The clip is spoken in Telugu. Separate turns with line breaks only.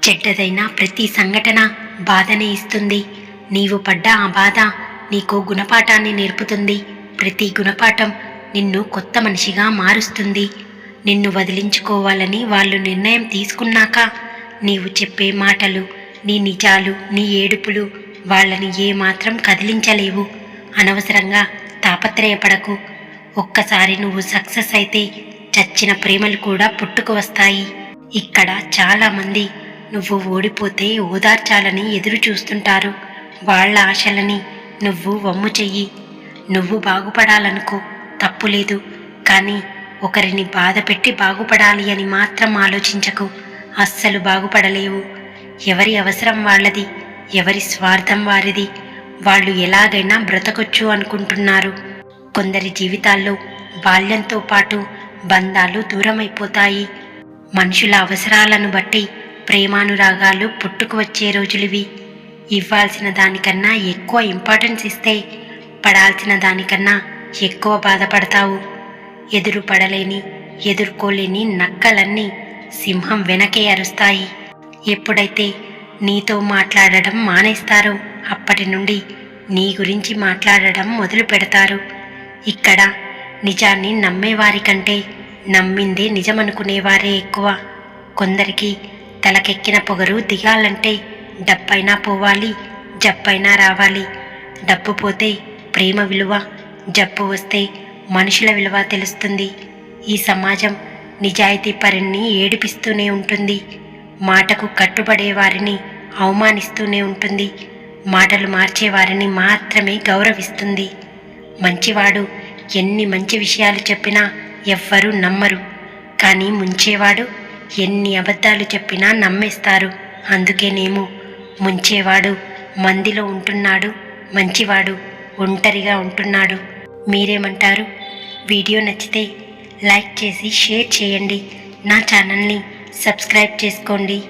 చెడ్డదైన ప్రతి సంఘటన బాధనే ఇస్తుంది. నీవు పడ్డ ఆ బాధ నీకు గుణపాఠాన్ని నేర్పుతుంది. ప్రతి గుణపాఠం నిన్ను కొత్త మనిషిగా మారుస్తుంది. నిన్ను వదిలించుకోవాలని వాళ్ళు నిర్ణయం తీసుకున్నాక నీవు చెప్పే మాటలు, నీ నిజాలు, నీ ఏడుపులు వాళ్ళని ఏమాత్రం కదిలించలేవు. అనవసరంగా తాపత్రయపడకు. ఒక్కసారి నువ్వు సక్సెస్ అయితే చచ్చిన ప్రేమలు కూడా పుట్టుకు వస్తాయి. ఇక్కడ చాలామంది నువ్వు ఓడిపోతే ఓదార్చాలని ఎదురు చూస్తుంటారు. వాళ్ళ ఆశలని నువ్వు వమ్ము చెయ్యి. నువ్వు బాగుపడాలనుకో, తప్పులేదు. కానీ ఒకరిని బాధ పెట్టి బాగుపడాలి అని మాత్రం ఆలోచించకు. అస్సలు బాగుపడలేవు. ఎవరి అవసరం వాళ్ళది, ఎవరి స్వార్థం వారిది. వాళ్ళు ఎలాగైనా బ్రతకొచ్చు అనుకుంటున్నారు. కొందరి జీవితాల్లో బాల్యంతో పాటు బంధాలు దూరమైపోతాయి. మనుషుల అవసరాలను బట్టి ప్రేమానురాగాలు పుట్టుకు వచ్చే రోజులివి. ఇవ్వాల్సిన దానికన్నా ఎక్కువ ఇంపార్టెన్స్ ఇస్తే పడాల్సిన దానికన్నా ఎక్కువ బాధపడతావు. ఎదుర్కోలేని నక్కలన్నీ సింహం వెనకే అరుస్తాయి. ఎప్పుడైతే నీతో మాట్లాడడం మానేస్తారో అప్పటి నుండి నీ గురించి మాట్లాడడం మొదలు పెడతారు. ఇక్కడ నిజాన్ని నమ్మేవారి కంటే నమ్మిందే నిజమనుకునేవారే ఎక్కువ. కొందరికి తలకెక్కిన పొగరు దిగాలంటే డబ్బైనా పోవాలి, జబ్బైనా రావాలి. డబ్బు పోతే ప్రేమ విలువ, జబ్బు వస్తే మనుషుల విలువ తెలుస్తుంది. ఈ సమాజం నిజాయితీ పరుల్ని ఏడిపిస్తూనే ఉంటుంది. మాటకు కట్టుబడే వారిని అవమానిస్తూనే ఉంటుంది. మాటలు మార్చేవారిని మాత్రమే గౌరవిస్తుంది. మంచివాడు ఎన్ని మంచి విషయాలు చెప్పినా ఎవ్వరూ నమ్మరు. కానీ ముంచేవాడు ఎన్ని అబద్ధాలు చెప్పినా నమ్మేస్తారు. అందుకేనేమో ముంచేవాడు మందిలో ఉంటున్నాడు, మంచివాడు ఒంటరిగా ఉంటున్నాడు. మీరేమంటారు? వీడియో నచ్చితే లైక్ చేసి షేర్ చేయండి. నా ఛానల్ని సబ్స్క్రైబ్ చేసుకోండి.